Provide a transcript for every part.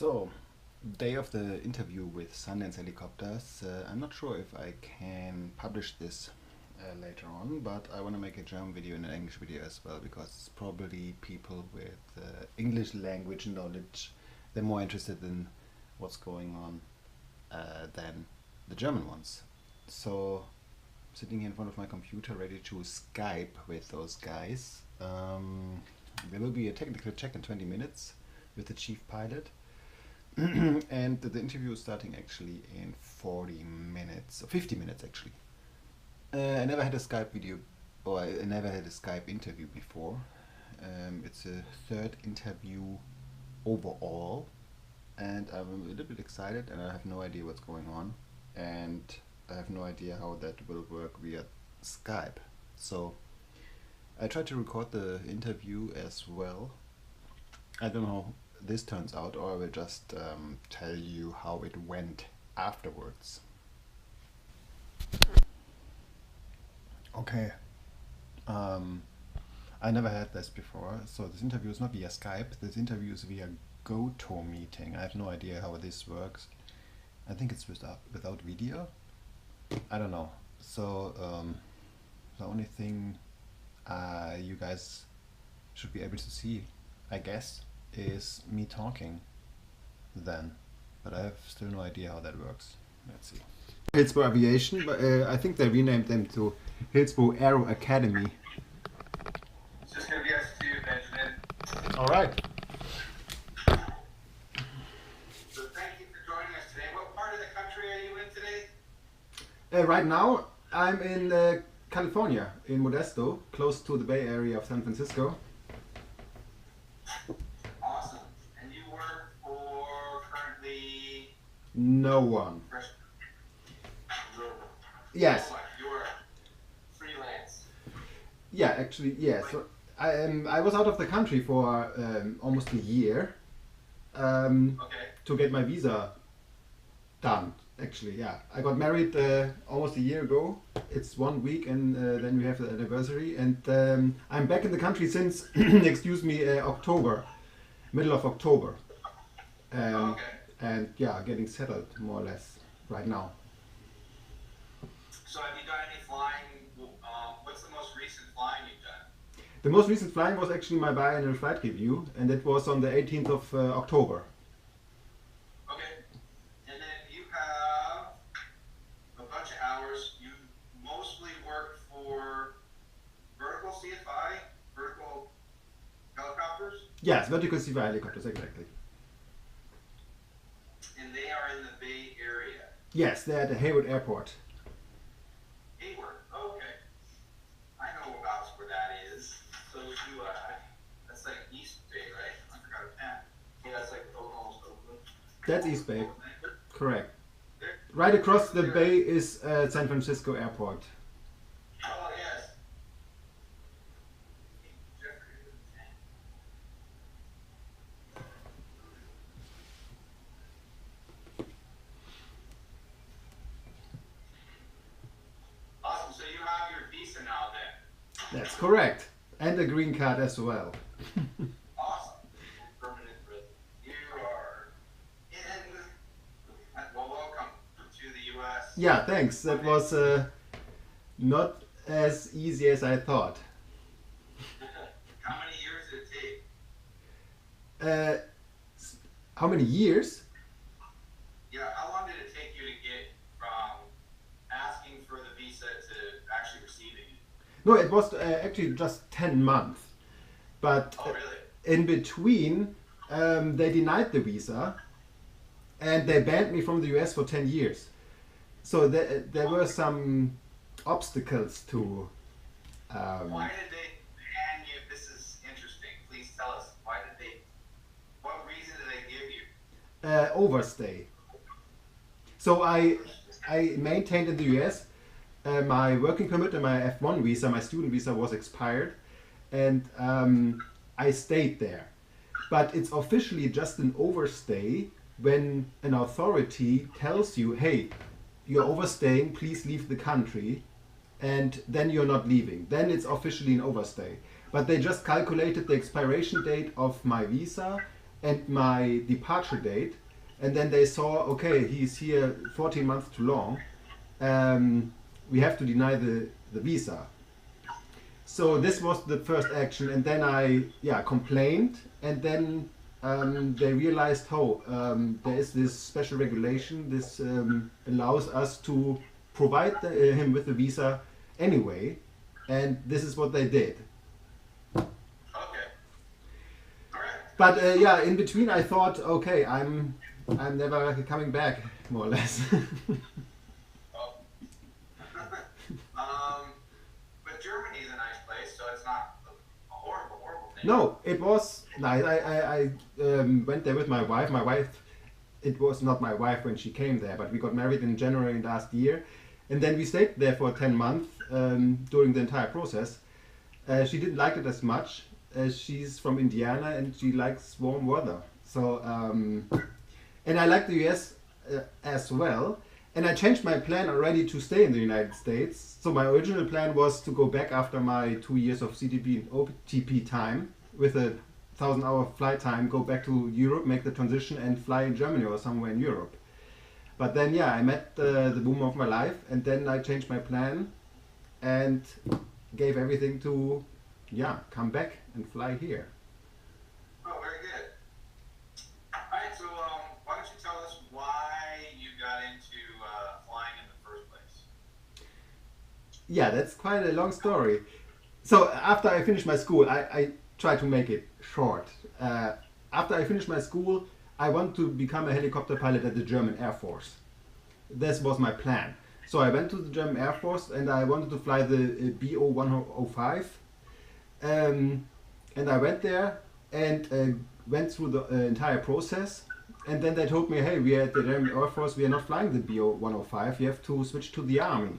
So, day of the interview with Sundance helicopters. I'm not sure if I can publish this later on, but I want to make a German video and an English video as well, because probably people with English language knowledge, they're more interested in what's going on than the German ones. So, sitting here in front of my computer ready to Skype with those guys. There will be a technical check in 20 minutes with the chief pilot. And the interview is starting actually in 40 minutes, or 50 minutes actually. I never had a Skype video, or I never had a Skype interview before. It's a third interview overall, and I'm a little bit excited, and I have no idea what's going on, and I have no idea how that will work via Skype. So I tried to record the interview as well. I don't know how this turns out, or I will just tell you how it went afterwards. Okay. I never had this before, so this interview is not via Skype. This interview is via GoToMeeting. I have no idea how this works. I think it's without video. I don't know. So the only thing you guys should be able to see, I guess, is me talking then, but I have still no idea how that works. Let's see. Hillsborough Aviation, but I think they renamed them to Hillsborough Aero Academy. It's just gonna be us two, Benjamin. All right. So thank you for joining us today. What part of the country are you in today? Right now I'm in California, in Modesto, close to the Bay Area of San Francisco. Awesome. And you work for currently No one. Yes. What? You're freelance. Yeah, actually, yeah. So I was out of the country for almost a year Okay. to get my visa done. Actually, yeah. I got married almost a year ago. It's 1 week, and then we have the anniversary. And I'm back in the country since, excuse me, October, middle of October. Okay. And yeah, getting settled more or less right now. So have you done any flying? What's the most recent flying you've done? The most recent flying was actually my biannual flight review, and it was on the 18th of October. Okay. And then you have a bunch of hours. You mostly work for vertical CFI, vertical helicopters, Yes, vertical CFI helicopters, exactly. and they are in the Bay Area. Yes, they're at the Hayward Airport. Hayward. Oh, okay. I know about where that is. So you, that's like East Bay, right? I forgot that. Yeah, that's like almost Oakland. That's East Bay, Oakland. correct. There. Right across the bay is San Francisco Airport. Oh, yes. Awesome. So you have your visa now then. That's correct. And a green card as well. Awesome. Permanent resident. You are in. Well, welcome to the U.S. Yeah, thanks. That was not as easy as I thought. How many years did it take? How many years? Yeah, how long did it take you to get from asking for the visa to actually receiving it? No, it was actually just 10 months. But Oh, really? in between, they denied the visa and they banned me from the US for 10 years. So there were some obstacles to... Why did they ban you? This is interesting. Please tell us. Why did they? What reason did they give you? overstay. So I maintained in the US. My working permit and my F1 visa, my student visa, was expired, and I stayed there. But it's officially just an overstay when an authority tells you, hey, you're overstaying, please leave the country, and then you're not leaving. Then it's officially an overstay. But they just calculated the expiration date of my visa and my departure date, and then they saw, okay, he's here 14 months too long. We have to deny the visa. So this was the first action, and then I complained, and then they realized, there is this special regulation. This allows us to provide him with the visa anyway, and this is what they did. Okay. All right. But in between I thought, okay, I'm never coming back, more or less. Oh. But Germany's a nice place, so it's not a horrible thing. No, it was nice. I went there with my wife. My wife, it was not my wife when she came there, but we got married in January last year. And then we stayed there for 10 months during the entire process. She didn't like it as much. She's from Indiana and she likes warm weather. So, and I like the US as well. And I changed my plan already to stay in the United States. So my original plan was to go back after my 2 years of CTP and OTP time with a 1,000-hour flight time, go back to Europe, make the transition and fly in Germany or somewhere in Europe. But then, I met the woman of my life, and then I changed my plan and gave everything to, come back and fly here. Oh, very good. All right, so why don't you tell us why you got into flying in the first place? Yeah, that's quite a long story. So after I finished my school, I tried to make it short. After I finished my school, I want to become a helicopter pilot at the German Air Force. This was my plan. So I went to the German Air Force and I wanted to fly the BO-105. And I went there and went through the entire process. And then they told me, hey, we are at the German Air Force, we are not flying the BO-105, you have to switch to the Army.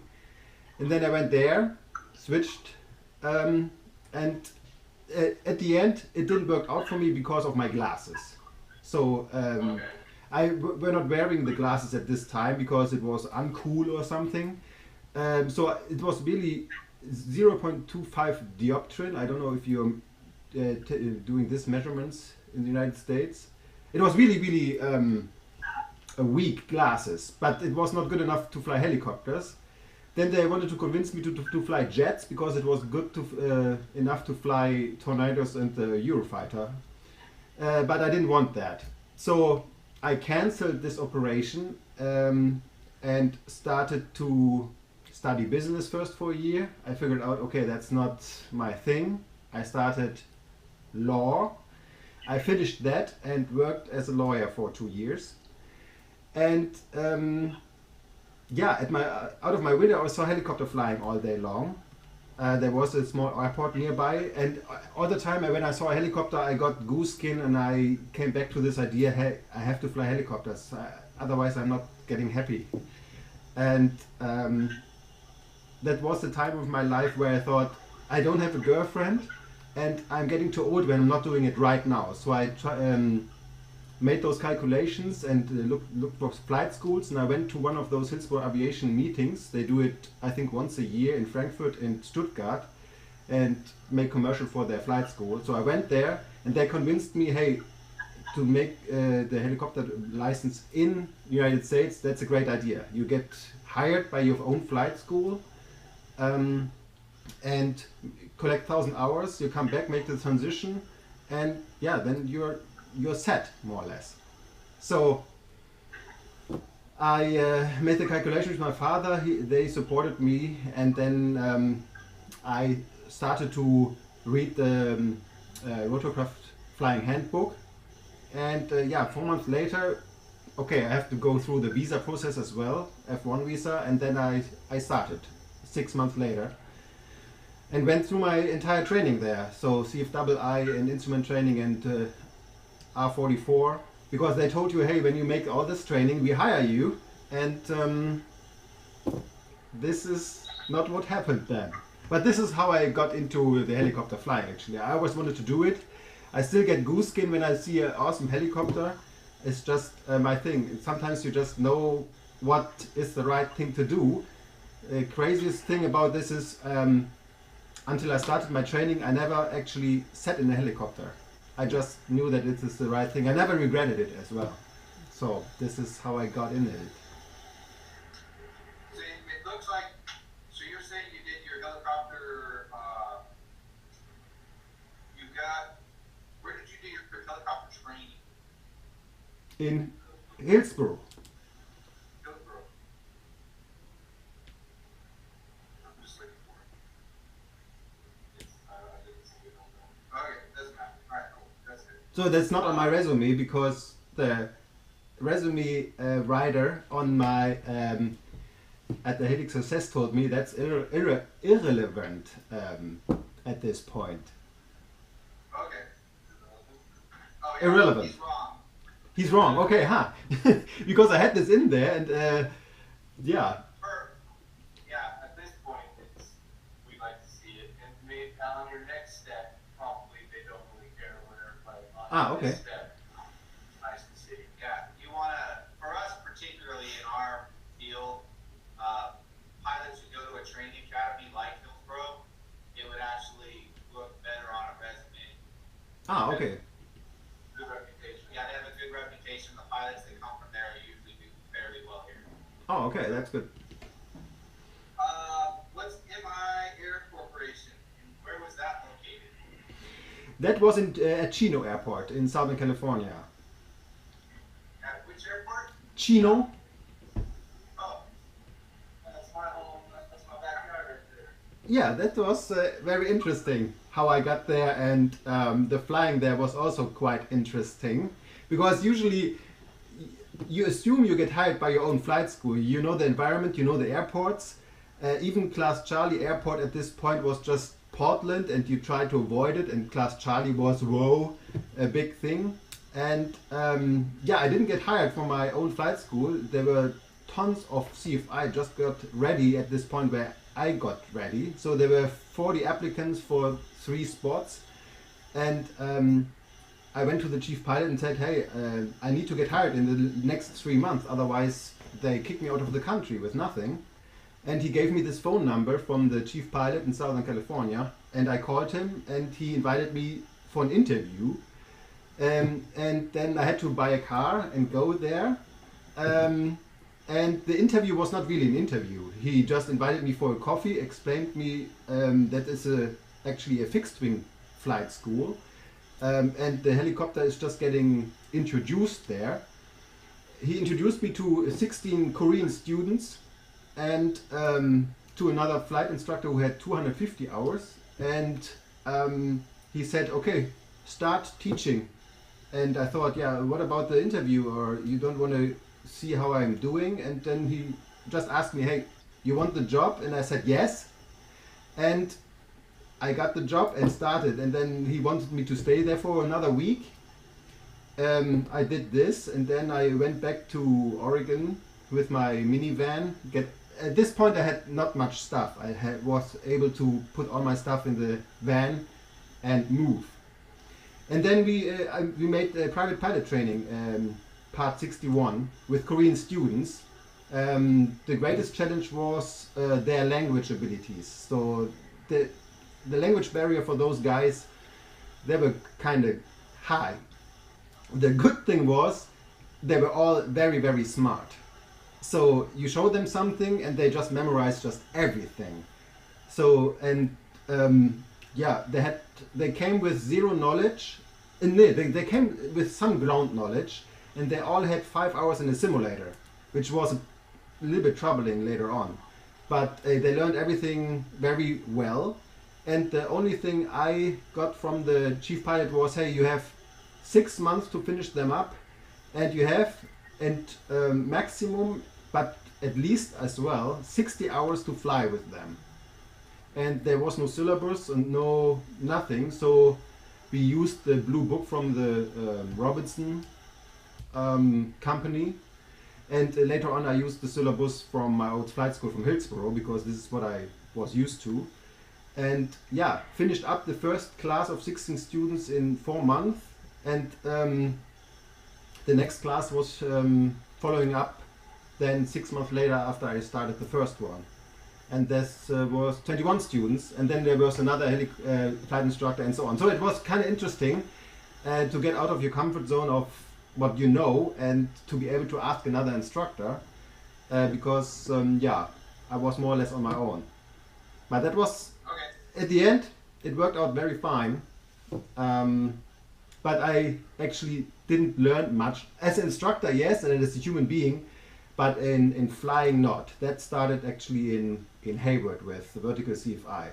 And then I went there, switched, and at the end it didn't work out for me because of my glasses. So I were not wearing the glasses at this time because it was uncool or something. So it was really 0.25 dioptrin. I don't know if you're doing these measurements in the United States. It was really a weak glasses, but it was not good enough to fly helicopters. Then they wanted to convince me to fly jets because it was good enough to fly Tornadoes and the Eurofighter. But I didn't want that. So I cancelled this operation and started to study business first for a year. I figured out, okay, that's not my thing. I started law. I finished that and worked as a lawyer for 2 years. And out of my window I saw helicopter flying all day long. There was a small airport nearby, and all the time when I saw a helicopter I got goose skin, and I came back to this idea, hey, I have to fly helicopters, otherwise I'm not getting happy. And that was the time of my life where I thought, I don't have a girlfriend and I'm getting too old when I'm not doing it right now. So I made those calculations and looked for flight schools, and I went to one of those Hillsborough Aviation meetings. They do it, I think, once a year in Frankfurt and Stuttgart, and make commercial for their flight school. So I went there and they convinced me, hey, to make the helicopter license in the United States, that's a great idea. You get hired by your own flight school and collect 1,000 hours, you come back, make the transition, and then you're set, more or less. So I made the calculation with my father. They supported me, and then I started to read the rotorcraft flying handbook. And 4 months later, okay, I have to go through the visa process as well, F1 visa, and then I started 6 months later and went through my entire training there. So CFII and instrument training and R44, because they told you, hey, when you make all this training, we hire you, and this is not what happened then. But this is how I got into the helicopter flying, actually. I always wanted to do it. I still get goose skin when I see an awesome helicopter. It's just my thing. Sometimes you just know what is the right thing to do. The craziest thing about this is, until I started my training, I never actually sat in a helicopter. I just knew that this is the right thing. I never regretted it as well. So this is how I got in it. So it looks like, so you're saying you did your helicopter, you got, where did you do your helicopter training? In Hillsborough. Hillsborough. I'm just looking for it. I didn't see it on there. Okay, doesn't matter. Alright, cool. That's good. So that's not on my resume because the resume writer on my at the Helix Success told me that's irrelevant at this point. Okay. Oh, yeah, Irrelevant. he's wrong. He's wrong. Okay, huh? Because I had this in there, and yeah. Yeah, at this point, we'd like to see it. And maybe on your next step, probably they don't really care where, but on Okay. this step, nice to see. Yeah, you want to, for us particularly in our field, pilots who go to a training academy like Hillsborough, it would actually look better on a resume. Okay. Good reputation. Yeah, they have a good reputation. The pilots that come from there usually do fairly well here. Oh, okay, that's good. What's MI Air Corporation? And where was that located? That was in at Chino Airport in Southern California. At which airport? Chino? Oh, that's my home. That's my backyard right there. Yeah, that was very interesting how I got there, and the flying there was also quite interesting because usually you assume you get hired by your own flight school. You know the environment, you know the airports. Even Class Charlie Airport at this point was just Portland, and you try to avoid it, and Class Charlie was, whoa, a big thing. And yeah, I didn't get hired for my own flight school. There were tons of CFI just got ready at this point where I got ready. So there were 40 applicants for 3 spots, and I went to the chief pilot and said, hey, I need to get hired in the next 3 months, otherwise they kick me out of the country with nothing. And he gave me this phone number from the chief pilot in Southern California, and I called him, and he invited me for an interview. And then I had to buy a car and go there. And the interview was not really an interview. He just invited me for a coffee, explained me that it's actually a fixed wing flight school, and the helicopter is just getting introduced there. He introduced me to 16 Korean students and to another flight instructor who had 250 hours, and he said, okay, start teaching. And I thought, yeah, what about the interview, or you don't want to see how I'm doing? And then he just asked me, hey, you want the job? And I said yes, and I got the job and started. And then he wanted me to stay there for another week. I did this, and then I went back to Oregon with my minivan. At this point I had not much stuff. I was able to put all my stuff in the van and move. And then we made private pilot training, part 61, with Korean students. The greatest challenge was their language abilities. So the language barrier for those guys, they were kind of high. The good thing was they were all very, very smart. So you show them something and they just memorize just everything. So, and yeah, they came with zero knowledge. They came with some ground knowledge, and they all had 5 hours in a simulator, which was a little bit troubling later on. But they learned everything very well. And the only thing I got from the chief pilot was, hey, you have 6 months to finish them up, and you have, and maximum, but at least as well, 60 hours to fly with them. And there was no syllabus and no nothing, so we used the blue book from the Robinson company, and later on I used the syllabus from my old flight school from Hillsborough, because this is what I was used to. And yeah, finished up the first class of 16 students in 4 months, and the next class was following up then 6 months later after I started the first one. And this was 21 students, and then there was another flight instructor and so on. So it was kind of interesting. to get out of your comfort zone of what you know and to be able to ask another instructor because yeah, I was more or less on my own. But that was, Okay. at the end, it worked out very fine. But I actually didn't learn much. As an instructor, yes, and as a human being, but in flying, not. That started actually in Hayward with the vertical CFI.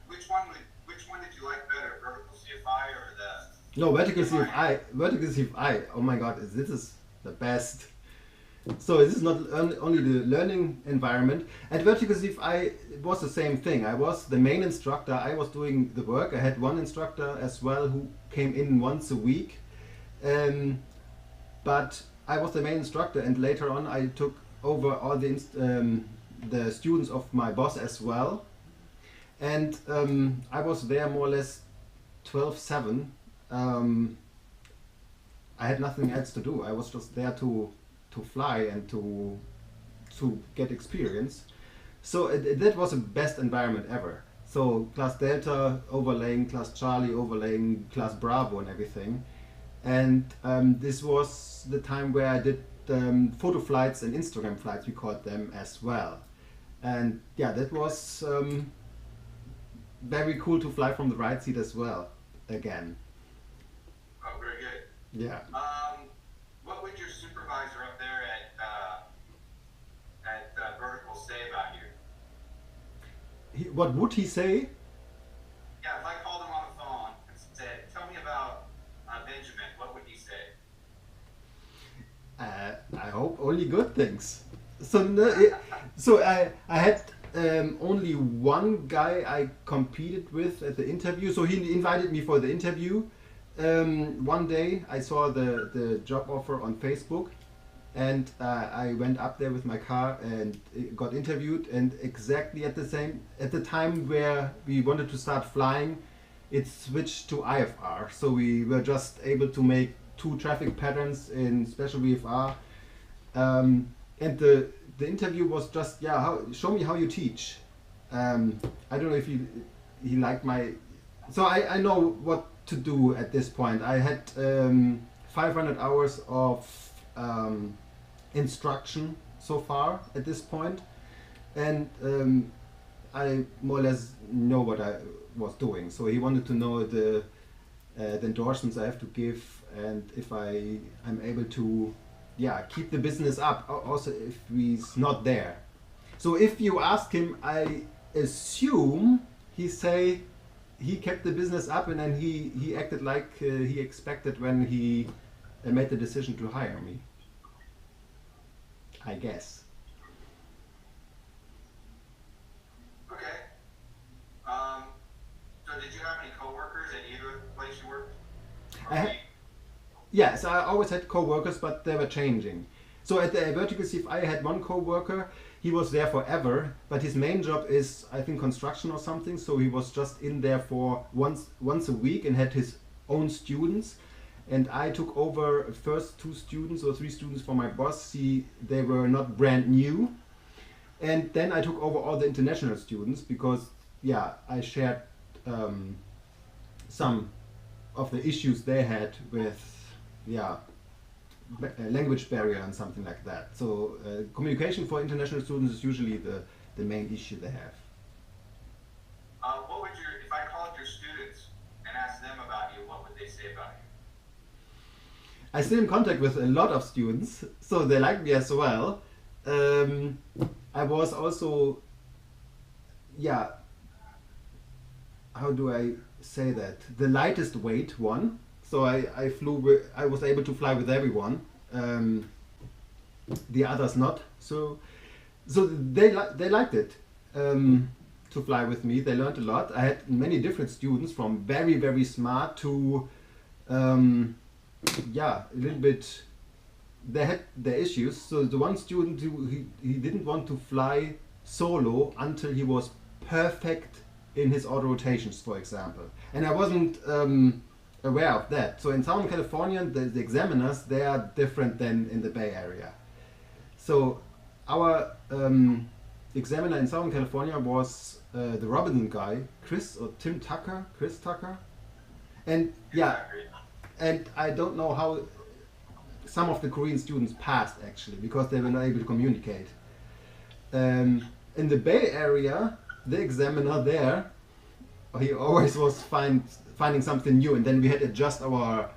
Which one did you like better, vertical CFI or the No, vertical CFI? CFI, vertical CFI, oh my god, this is the best. So this is not only the learning environment. At vertical CFI, it was the same thing. I was the main instructor. I was doing the work. I had one instructor as well who came in once a week. But I was the main instructor, and later on I took over all the students of my boss as well. And I was there more or less 12/7. I had nothing else to do. I was just there to fly and to get experience. So that was the best environment ever. So class Delta overlaying class Charlie, overlaying class Bravo and everything. And this was the time where I did photo flights and Instagram flights, we called them as well. And yeah, that was very cool to fly from the right seat as well, again. Oh, very good. Yeah. What would your supervisor up there at Vertical say about you? What would he say? Yeah, if I called him on the phone and said, "Tell me about Benjamin," what would he say? I hope only good things. So, so I had only one guy I competed with at the interview. So he invited me for the interview. One day I saw the job offer on Facebook, and I went up there with my car and got interviewed. And exactly at the time where we wanted to start flying, it switched to IFR. So we were just able to make 2 traffic patterns in special VFR. And the interview was just, yeah, show me how you teach. I don't know if he liked my, so I know what to do at this point. I had 500 hours of instruction so far at this point, and I more or less know what I was doing. So he wanted to know the endorsements I have to give, and if I'm able to, yeah, keep the business up. Also, if he's not there. So if you ask him, I assume he say he kept the business up, and then he acted like he expected when he made the decision to hire me. I guess. Okay. So did you have any coworkers at either place you worked? Yes, I always had co-workers, but they were changing. So at the vertical CFI, I had one co-worker. He was there forever, but his main job is, I think, construction or something. So he was just in there for once a week and had his own students. And I took over first 2 students or 3 students for my boss. They were not brand new. And then I took over all the international students because, yeah, I shared some of the issues they had with, yeah, language barrier and something like that. So communication for international students is usually the main issue they have. What would if I called your students and asked them about you, what would they say about you? I still in contact with a lot of students, so they like me as well. I was also, yeah, how do I say that? The lightest weight one. So I was able to fly with everyone. The others not. So they liked it to fly with me. They learned a lot. I had many different students, from very, very smart to yeah, a little bit. They had their issues. So the one student he didn't want to fly solo until he was perfect in his auto rotations, for example. And I wasn't aware of that. So in Southern California, the examiners, they are different than in the Bay Area. So our examiner in Southern California was the Robinson guy, Chris Tucker, And yeah, Exactly. and I don't know how some of the Korean students passed actually because they were not able to communicate. In the Bay Area, the examiner there, he always was finding something new, and then we had to adjust our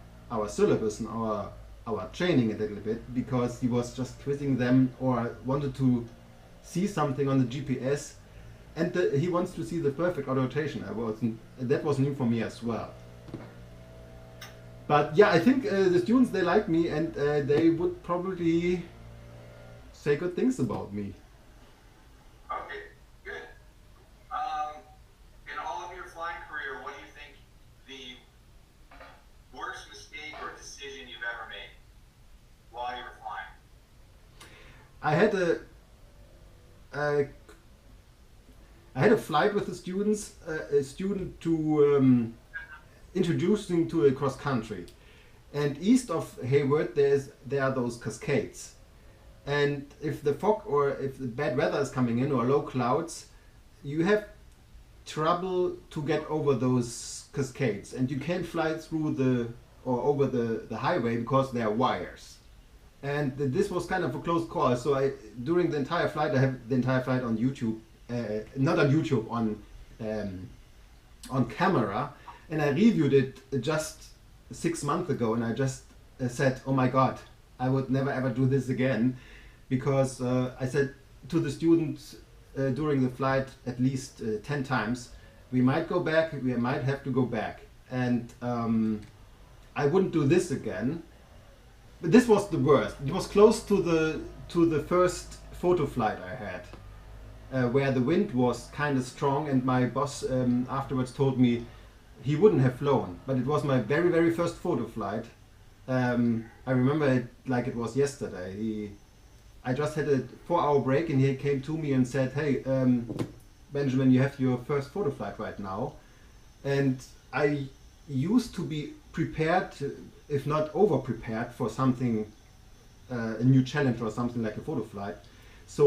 syllabus and our training a little bit because he was just quizzing them or wanted to see something on the GPS, and he wants to see the perfect auto rotation. That was new for me as well. But yeah, I think the students, they like me, and they would probably say good things about me. Okay, good. In all of your flying career, what do you think the worst mistake or decision you've ever made while you were flying? I had a I had a flight with the students, a student to introduce him to a cross country, and east of Hayward there are those cascades, and if the fog or if the bad weather is coming in or low clouds, you have trouble to get over those cascades, and you can't fly through or over the highway because there are wires. And this was kind of a close call. So during the entire flight, I have the entire flight on YouTube, not on YouTube, on camera, and I reviewed it just 6 months ago, and I just said, "Oh my God, I would never ever do this again," because I said to the students during the flight at least 10 times, "We might go back, we might have to go back, and I wouldn't do this again." But this was the worst. It was close to the first photo flight I had, where the wind was kind of strong, and my boss afterwards told me he wouldn't have flown. But it was my very, very first photo flight. I remember it like it was yesterday. I just had a 4-hour break, and he came to me and said, "Hey, Benjamin, you have your first photo flight right now." And I used to be prepared, if not over prepared, for something, a new challenge or something like a photo flight. So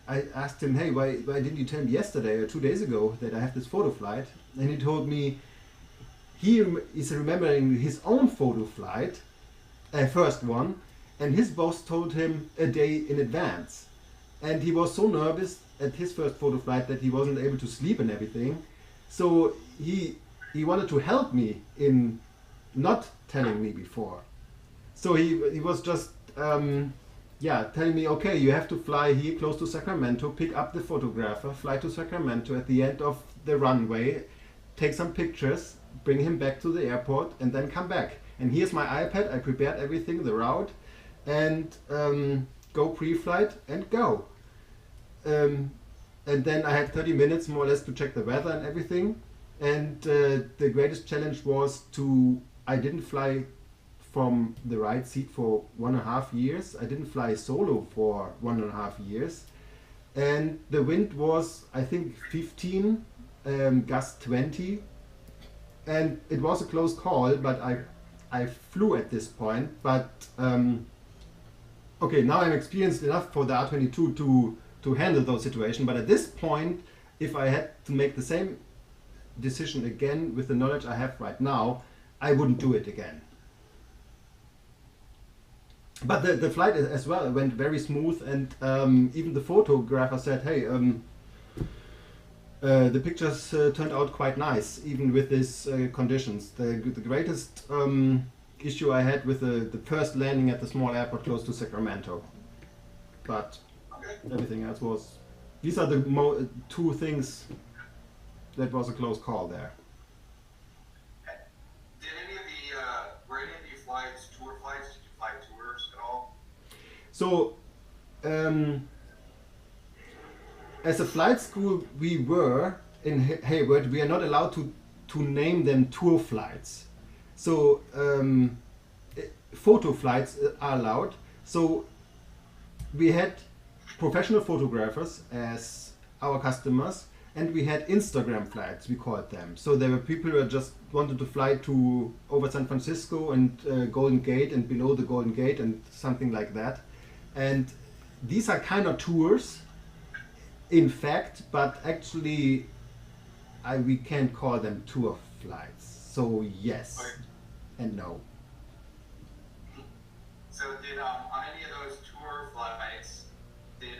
I asked him, "Hey, why didn't you tell me yesterday or 2 days ago that I have this photo flight?" And he told me he is remembering his own photo flight, first one, and his boss told him a day in advance. And he was so nervous at his first photo flight that he wasn't able to sleep and everything. So he wanted to help me in not telling me before. So he was just telling me, "Okay, you have to fly here close to Sacramento, pick up the photographer, fly to Sacramento at the end of the runway, take some pictures, bring him back to the airport, and then come back. And here's my iPad, I prepared everything, the route, and go pre-flight and go." And then I had 30 minutes more or less to check the weather and everything. And the greatest challenge was I didn't fly from the right seat for 1.5 years. I didn't fly solo for 1.5 years. And the wind was, I think, 15, gust 20. And it was a close call, but I flew at this point. But okay, now I'm experienced enough for the R22 to handle those situations. But at this point, if I had to make the same decision again with the knowledge I have right now, I wouldn't do it again. But the flight as well went very smooth, and even the photographer said, "Hey, the pictures turned out quite nice, even with these conditions." The greatest issue I had with the first landing at the small airport close to Sacramento. But everything else was... These are the two things that was a close call there. Were any of the flights tour flights? Did you fly tours at all? So, as a flight school, we were in Hayward. We are not allowed to name them tour flights. So, photo flights are allowed. So, we had professional photographers as our customers, and we had Instagram flights, we called them. So there were people who just wanted to fly over San Francisco and Golden Gate and below the Golden Gate and something like that. And these are kind of tours, in fact, but actually we can't call them tour flights. So yes Okay. and no. So did on any of those tour flights, did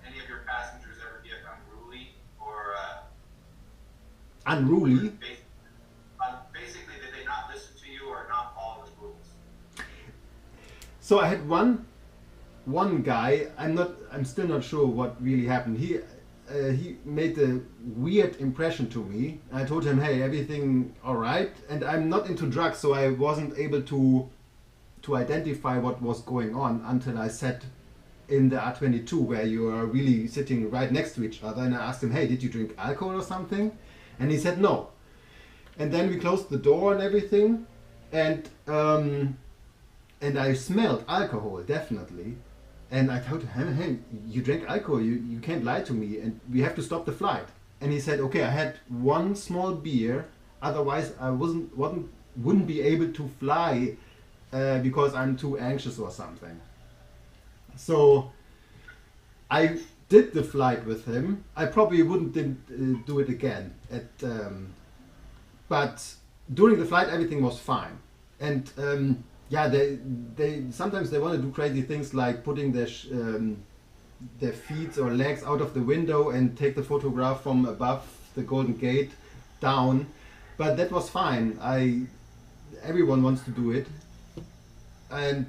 any of your passengers ever get unruly or Unruly. basically did they not listen to you or not follow the rules? So I had one guy. I'm still not sure what really happened. He made a weird impression to me. I told him, "Hey, everything all right?" And I'm not into drugs, so I wasn't able to identify what was going on until I sat in the R22, where you are really sitting right next to each other. And I asked him, "Hey, did you drink alcohol or something?" And he said no. And then we closed the door and everything, and I smelled alcohol definitely. And I told him, "Hey, you drank alcohol. You can't lie to me, and we have to stop the flight." And he said, "Okay, I had one small beer. Otherwise, I wouldn't be able to fly because I'm too anxious or something." So I did the flight with him. I probably didn't do it again. But during the flight, everything was fine. And yeah, they sometimes they want to do crazy things like putting their feet or legs out of the window and take the photograph from above the Golden Gate down. But that was fine. Everyone wants to do it. And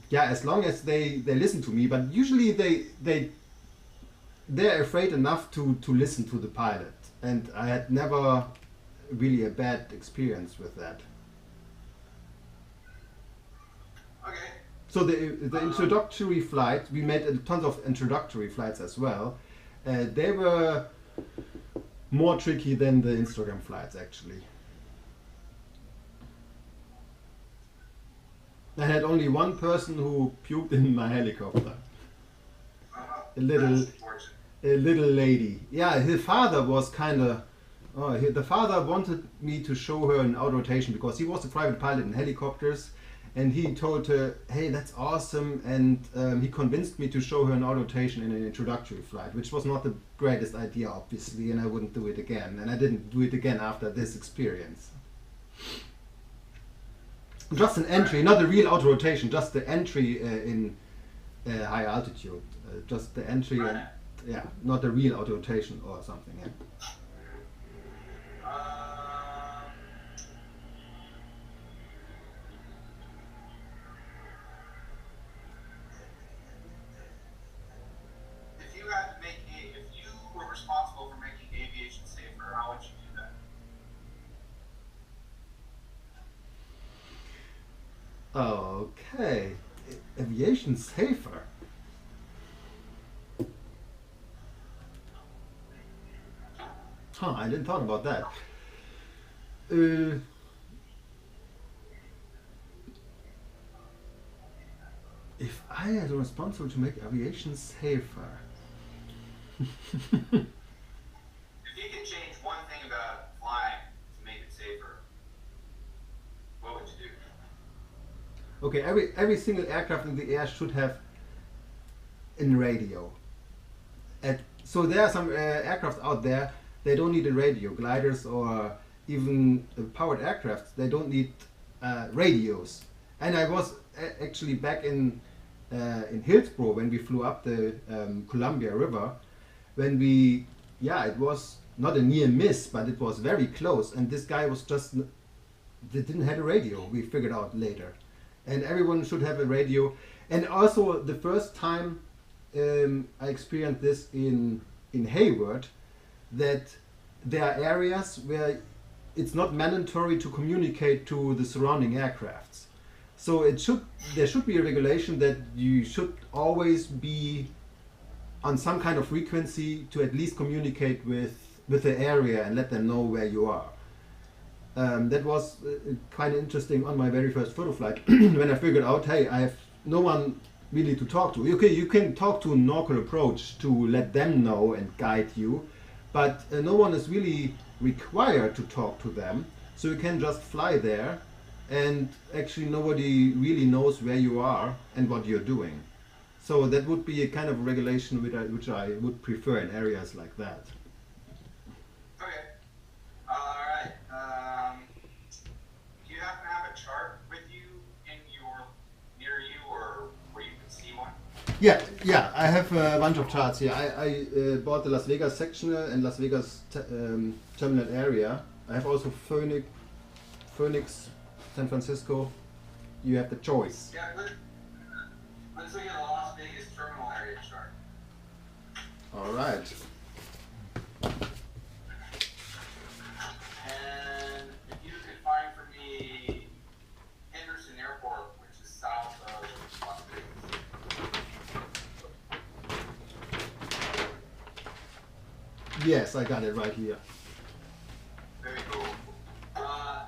yeah, as long as they listen to me, but usually they're afraid enough to listen to the pilot, and I had never really a bad experience with that. Okay. So the introductory flight, we made tons of introductory flights as well. They were more tricky than the Instagram flights actually. I had only one person who puked in my helicopter. A little, That's unfortunate. a little lady. Yeah, his father was kind of. Oh, the father wanted me to show her an out rotation because he was a private pilot in helicopters, and he told her, "Hey, that's awesome," and he convinced me to show her an out rotation in an introductory flight, which was not the greatest idea, obviously, and I wouldn't do it again, and I didn't do it again after this experience. Just an entry, not a real auto rotation, just the entry in high altitude. Just the entry, and yeah, not a real auto rotation or something. Yeah. If you were responsible for making aviation safer, how would you do that? Okay, aviation safer. Huh, I didn't thought about that. Uh, if I had a responsible to make aviation safer. If you could change one thing about flying to make it safer, what would you do? Okay, every single aircraft in the air should have a radio. So there are some aircraft out there, they don't need a radio. Gliders or even powered aircraft, they don't need radios. And I was actually back in Hillsborough when we flew up the Columbia River, when it was not a near miss, but it was very close, and this guy was they didn't have a radio, we figured out later. And everyone should have a radio. And also the first time I experienced this in Hayward, that there are areas where it's not mandatory to communicate to the surrounding aircrafts. So there should be a regulation that you should always be on some kind of frequency to at least communicate with the area and let them know where you are. That was kind of interesting on my very first photo flight when I figured out, hey, I have no one really to talk to. Okay, you can talk to a Norcal approach to let them know and guide you, but no one is really required to talk to them. So you can just fly there, and actually nobody really knows where you are and what you're doing. So that would be a kind of regulation which I would prefer in areas like that. Okay. All right. Yeah, I have a bunch of charts here. I bought the Las Vegas sectional and Las Vegas terminal area. I have also Phoenix, San Francisco. You have the choice. Yeah, let's look at the Las Vegas terminal area chart. All right. And if you could find for me Henderson Airport, which is south of Las Vegas. Yes, I got it right here. Very cool. I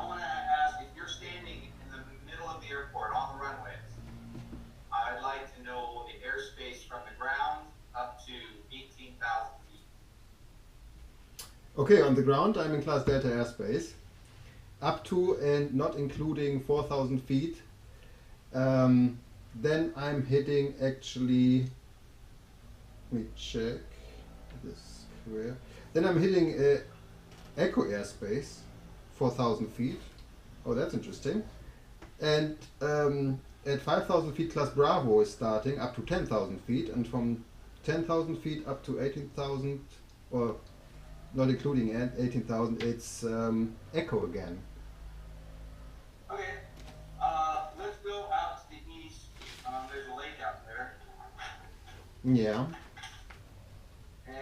want to ask, if you're standing in the middle of the airport on the runways, I'd like to know the airspace from the ground up to 18,000 feet. Okay, on the ground I'm in Class Delta airspace. Up to and not including 4,000 feet. Then I'm hitting actually, let me check this square. Then I'm hitting Echo airspace, 4,000 feet. Oh, that's interesting. And at 5,000 feet, Class Bravo is starting up to 10,000 feet, and from 10,000 feet up to 18,000, or not including 18,000, it's Echo again. Okay, let's go out to the east. There's a lake out there. Yeah. And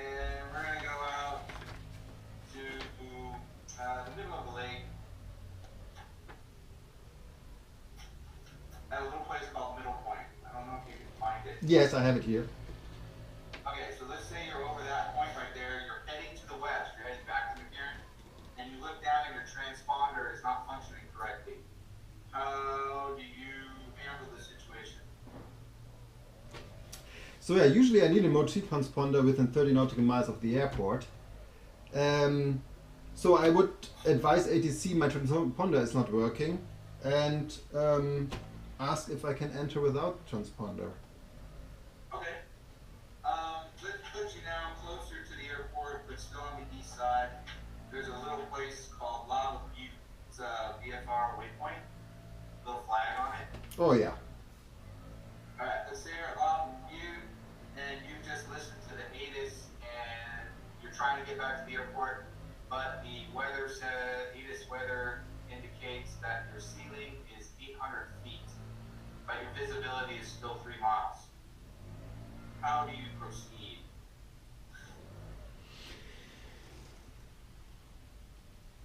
we're going to go out to the middle of the lake at a little place called Middle Point. I don't know if you can find it. Yes, I have it here. Okay, so let's say you're over that point right there. You're heading to the west. You're heading back to McCarran. And you look down and your transponder is not functioning correctly. How do you handle the situation? So yeah, usually I need a Mode-C transponder within 30 nautical miles of the airport. So I would advise ATC my transponder is not working, and ask if I can enter without transponder. Okay. Let's put you down closer to the airport, but still on the east side. There's a little place called Lava Butte. It's a VFR waypoint. Little flag on it. Oh yeah. Alright, let's say you're at Lava Butte, and you just listened to the ATIS, and you're trying to get back to the airport, but the weather said, ATIS weather indicates that your ceiling is 800 feet, but your visibility is still 3 miles. How do you proceed?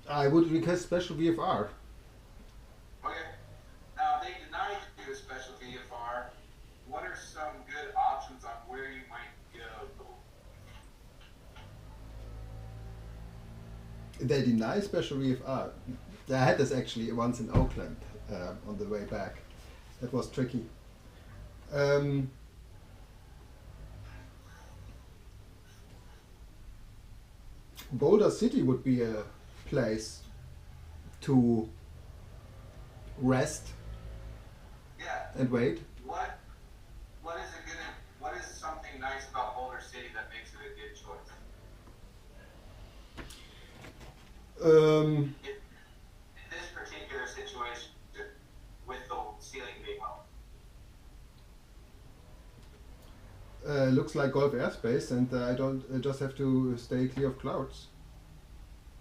I would request special VFR. Okay. Now, they denied you a special VFR. What are some good options on where you might go? They deny special VFR. I had this actually once in Oakland on the way back. That was tricky. Boulder City would be a place to rest Yeah. and wait. What is something nice about Boulder City that makes it a good choice? In this particular situation, with the ceiling being low. Looks like Gulf airspace, and I just have to stay clear of clouds.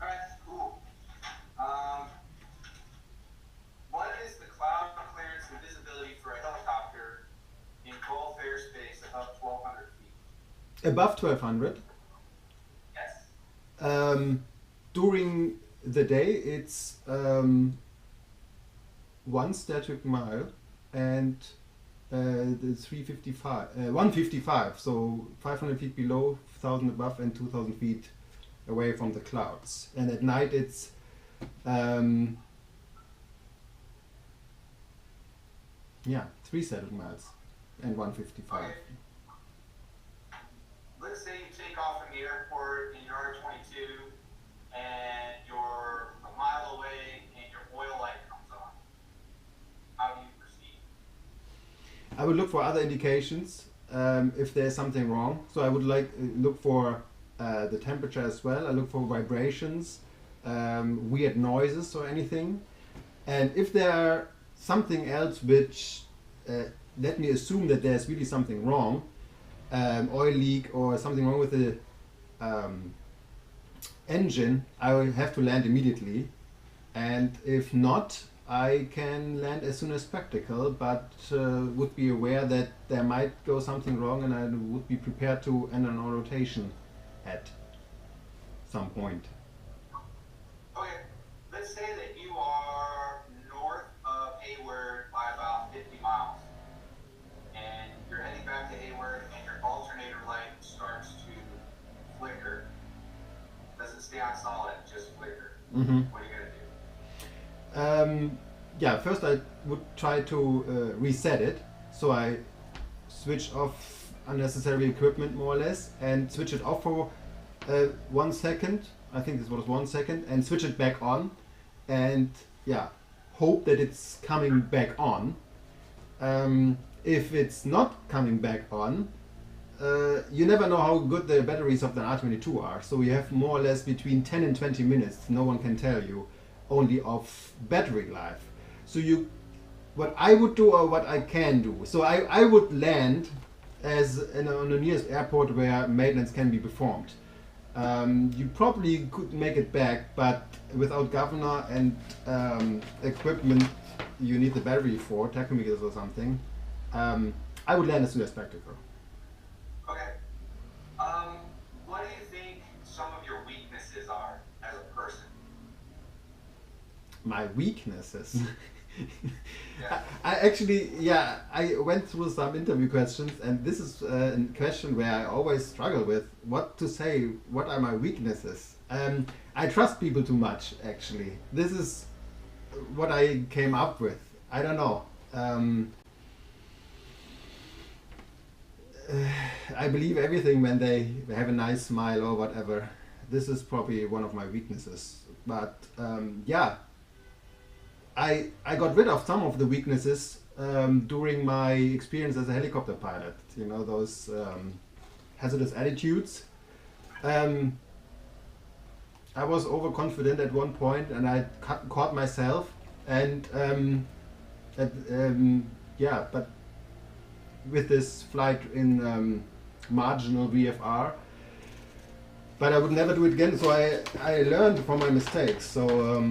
Alright, cool. What is the cloud clearance and visibility for a helicopter in Gulf airspace above 1,200 feet? Above 1200. Yes. During the day, it's 1 static mile and the 155, so 500 feet below, 1,000 above, and 2,000 feet away from the clouds. And at night, it's yeah, 3 static miles and 155. Okay. Let's say you take off from the airport in your R-22 and you're a mile away and your oil light comes on. How do you proceed? I would look for other indications if there's something wrong. So I would look for the temperature as well. I look for vibrations, weird noises or anything. And if there are something else which let me assume that there's really something wrong, oil leak or something wrong with the engine, I will have to land immediately. And if not, I can land as soon as practical, but would be aware that there might go something wrong, and I would be prepared to enter an rotation at some point. Okay, let's say that you are north of Hayward by about 50 miles, and you're heading back to Hayward, and your alternator light starts to flicker. Doesn't stay on solid, just flicker. Mm-hmm. What are you gonna do? Yeah, first I would try to reset it. So I switch off unnecessary equipment more or less and switch it off for 1 second. I think this was 1 second, and switch it back on, and yeah, hope that it's coming back on. If it's not coming back on, you never know how good the batteries of the R22 are. So you have more or less between 10 and 20 minutes, no one can tell you, only of battery life. So what I would do or what I can do. So I would land on the nearest airport where maintenance can be performed. You probably could make it back, but without governor and equipment you need the battery for, tachometers or something. I would land as soon as practical. Okay. What do you think some of your weaknesses are as a person? My weaknesses. Yeah. I went through some interview questions, and this is a question where I always struggle with what to say. What are my weaknesses? I trust people too much, actually. This is what I came up with. I don't know. I believe everything when they have a nice smile or whatever. This is probably one of my weaknesses. But yeah, I got rid of some of the weaknesses during my experience as a helicopter pilot. You know, those hazardous attitudes. I was overconfident at one point, and I caught myself. And yeah, but with this flight in marginal VFR. But I would never do it again, so I learned from my mistakes. So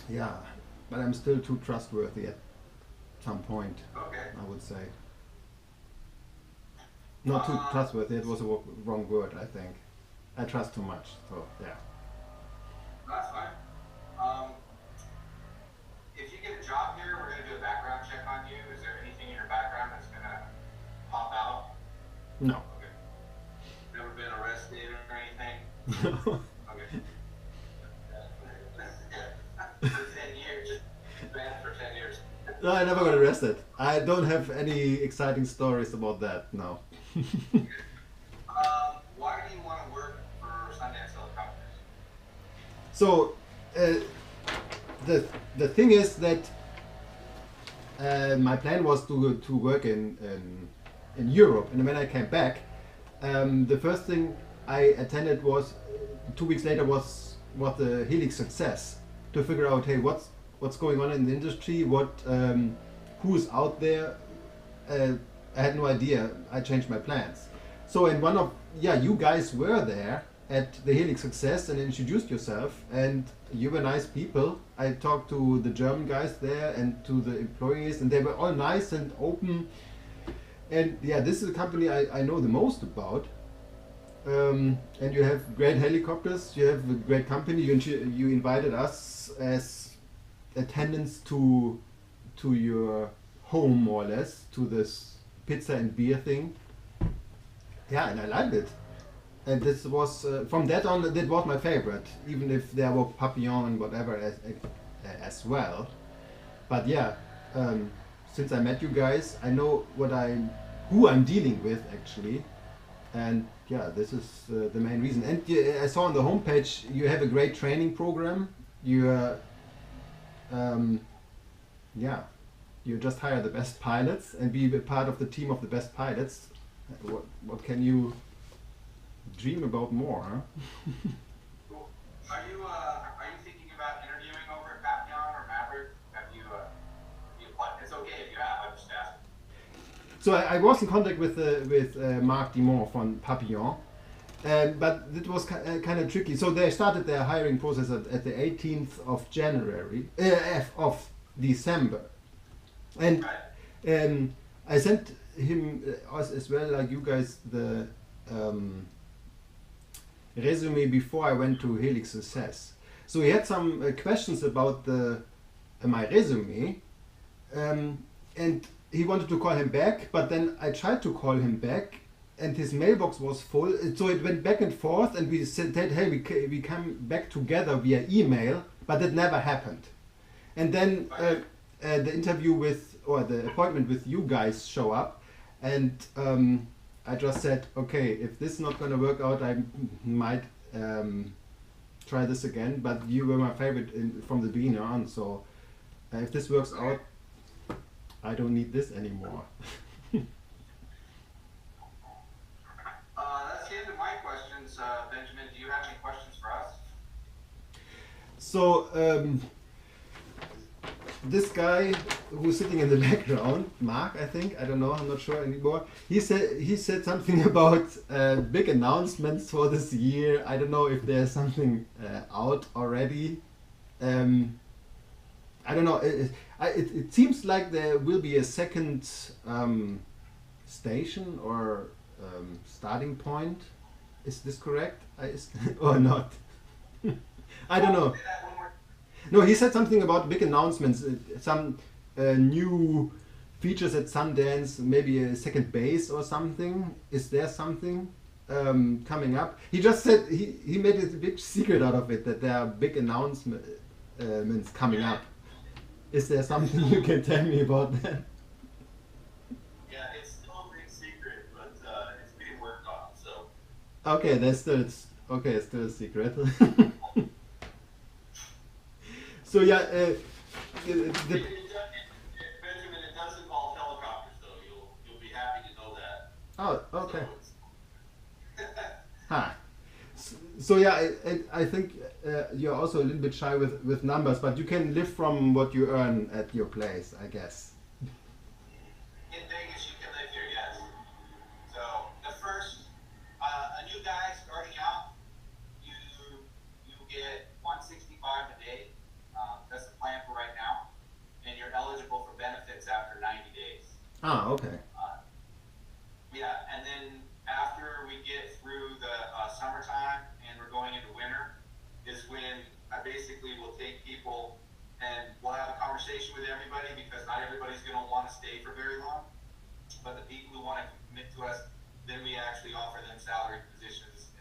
yeah, but I'm still too trustworthy at some point, Okay. I would say. Not too trustworthy, it was a wrong word, I think. I trust too much, so yeah. That's fine. If you get a job here, we're going to do a background check on you. Is there anything in your background that's going to pop out? No. Okay. Never been arrested or anything? Okay. For 10 years. Just banned for 10 years. No, I never got arrested. I don't have any exciting stories about that, no. Why do you want to work for Sundance Helicopters? So the thing is that my plan was to work in Europe, and when I came back, the first thing I attended was 2 weeks later was the Helix Success, to figure out, hey, what's going on in the industry, who's out there. I had no idea. I changed my plans. So in you guys were there at the Helix Success and introduced yourself, and you were nice people. I talked to the German guys there and to the employees, and they were all nice and open. And yeah, this is a company I know the most about. And you have great helicopters, you have a great company. You invited us as attendants to your home, more or less, to this pizza and beer thing. Yeah, and I liked it. And this was, from that on, that was my favorite, even if there were Papillon and whatever as well. But yeah, since I met you guys, I know who I'm dealing with, actually. And yeah, this is the main reason. And I saw on the homepage you have a great training program. You just hire the best pilots and be a part of the team of the best pilots. What can you dream about more, huh? Cool. Are you thinking about interviewing over at Papillon or Maverick? Have you applied? It's okay if you have. I'm just asking. So I was in contact with Marc Dimon from Papillon, but it was kind of tricky. So they started their hiring process at the 18th of January, of December, and I sent him us as well, like you guys, the resume before I went to Helix Success. So he had some questions about my resume, and he wanted to call him back, but then I tried to call him back, and his mailbox was full. So it went back and forth, and we said, hey, we come back together via email, but it never happened. And then the interview or the appointment with you guys show up, and I just said, okay, if this is not going to work out, I might try this again, but you were my favorite from the beginning on, so if this works out, I don't need this anymore. That's the end of my questions. Benjamin, do you have any questions for us? So this guy who's sitting in the background, Mark, I think, I don't know, I'm not sure anymore. He said something about big announcements for this year. I don't know if there's something out already. I don't know. It seems like there will be a second station or starting point. Is this correct? Or not? I don't know. No, he said something about big announcements, some new features at Sundance, maybe a second base or something. Is there something coming up? He just said he made a big secret out of it, that there are big announcements coming up. Is there something you can tell me about that? Yeah, it's still a big secret, but it's being worked on. So. Okay, it's still a secret. So yeah, Benjamin, it does involve helicopters, though. You'll be happy to know that. Oh, okay. So yeah, I think you're also a little bit shy with numbers, but you can live from what you earn at your place, I guess. In Vegas, you can live here, yes. So the first, a new guy starting out, you get $165 a day. That's the plan for right now, and you're eligible for benefits after 90 days. Ah, okay. Yeah, and then after we get through the summertime and we're going into winter, is when I basically will take people and we'll have a conversation with everybody, because not everybody's going to want to stay for very long. But the people who want to commit to us, then we actually offer them salary positions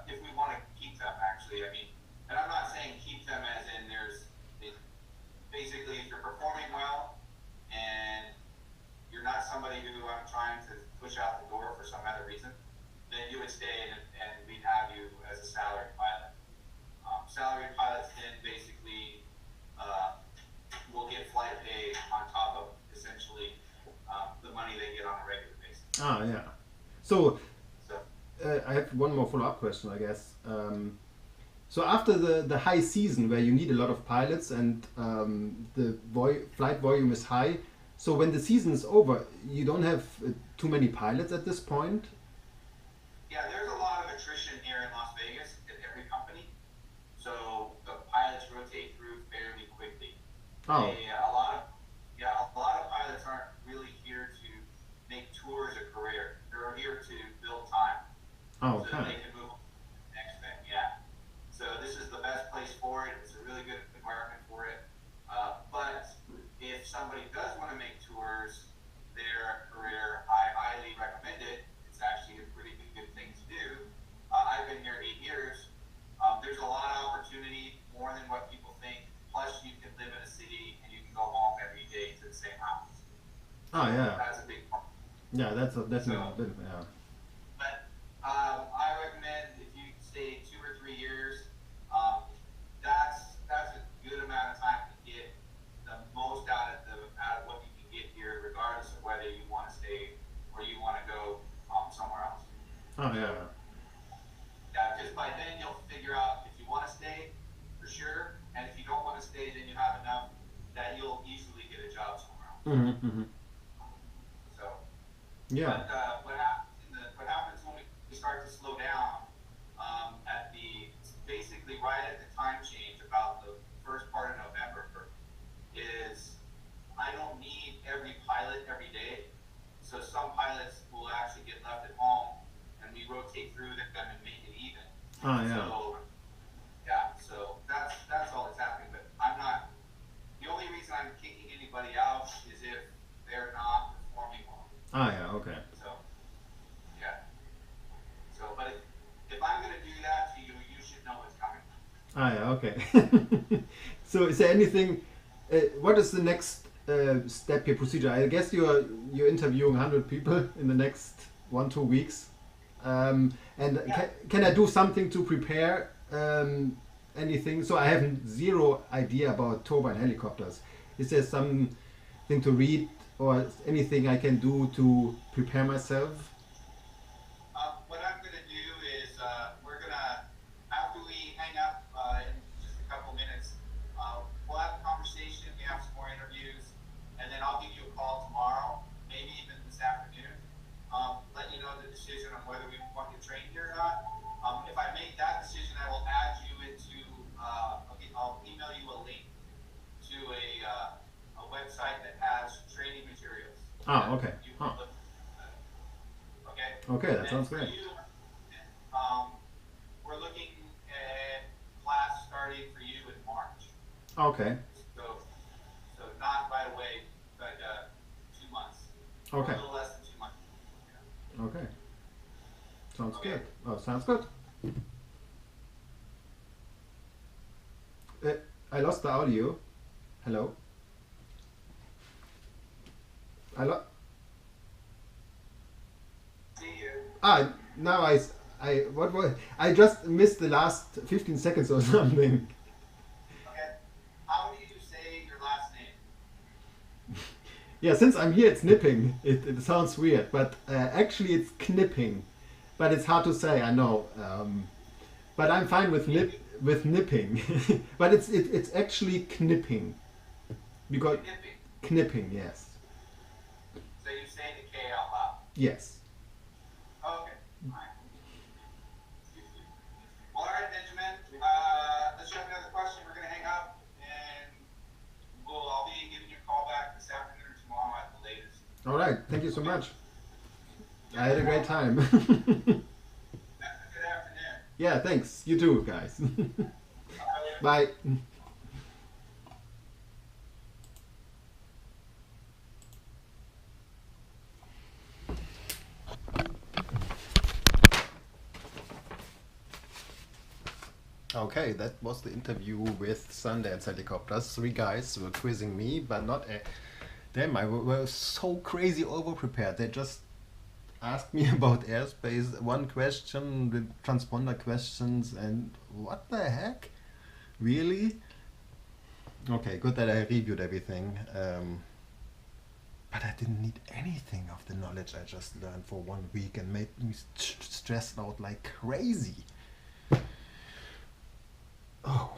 if we want to keep them. Actually, I mean, and I'm not saying keep them as in basically if you're performing well and you're not somebody who I'm trying to push out the door for some other reason, then you would stay and we'd have you as a salary pilot. Salary pilots then basically will get flight pay on top of essentially the money they get on a regular basis. Ah, yeah. So I have one more follow-up question, I guess. So after the high season where you need a lot of pilots and the flight volume is high, so when the season is over, you don't have too many pilots at this point? Yeah, there's a lot of attrition here in Las Vegas at every company. So the pilots rotate through fairly quickly. Oh. A lot of pilots aren't really here to make tours a career. They're here to build time. Oh, so okay. They can move on to the next thing, yeah. So this is the best place for it. It's a really good environment for it. But if somebody does want to make tours their career, I highly recommend it. It's actually a pretty good thing to do. I've been here 8 years. There's a lot of opportunity, more than what people think. Plus, you can live in a city and you can go home every day to the same house. Oh, yeah. That's a big part. Yeah, that's a bit, yeah. But I recommend if you stay 2 or 3 years, that's a good amount of time to get the most out of what you can get here, regardless of whether you want to stay or you want to go somewhere else. Oh, yeah. Yeah, because by then you'll figure out if you want to stay for sure, and if you don't want to stay, then you have enough that you'll easily get a job somewhere else. Mm-hmm, mm-hmm. So Yeah. But what happens when we start to slow down at the basically right at the time change about the first part of November is I don't need every pilot every day. So some pilots will actually get left at home, and we rotate through them and make it even. Ah, yeah. So yeah, so that's all that's happening. But I'm not. The only reason I'm kicking anybody out is if they're not performing well. Ah, yeah. Okay. So yeah. So, but if I'm gonna do that to you, you should know what's coming. Ah, yeah. Okay. So, is there anything? What is the next step here procedure? I guess you're interviewing 100 people in the next 1-2 weeks. And Yeah. can I do something to prepare anything? So I have zero idea about turbine helicopters. Is there something to read or anything I can do to prepare myself? What I'm gonna do is we're gonna after we hang up in just a couple minutes, we'll have a conversation. We have some more interviews, and then I'll give you a call tomorrow, maybe even this afternoon. Let you know the decision on whether we want to train here or not. If I make that decision, I will add you into. I'll email you a link to a website that has training materials. Ah, okay. You Huh. can look. Okay. Okay, that And sounds for great. you, we're looking at class starting for you in March. Okay. So not right away, but 2 months. Or Okay. a little less than 2 months. Yeah. Okay. Sounds Okay. good. Oh, sounds good. I lost the audio. Hello. I lo- See you. Now what was I just missed the last 15 seconds or something. Okay. How do you say your last name? Yeah, since I'm here, it's nipping. It sounds weird, but actually it's knipping. But it's hard to say, I know. But I'm fine with nipping. But it's actually knipping. Because Nipping. knipping, yes. So you say the K out loud. Yes. Okay. All right, Benjamin. Let's have another question. We're gonna hang up, and I'll be giving you a call back this afternoon or tomorrow at the latest. All right, thank you so much. I had a great time. Have a good afternoon. Yeah, thanks. You too, guys. Bye. Bye. Okay, that was the interview with Sundance Helicopters. 3 guys were quizzing me, but not them. I were so crazy over prepared. They just asked me about airspace, one question, the transponder questions, and what the heck? Really? Okay, good that I reviewed everything. But I didn't need anything of the knowledge I just learned for 1 week and made me stressed out like crazy. Oh.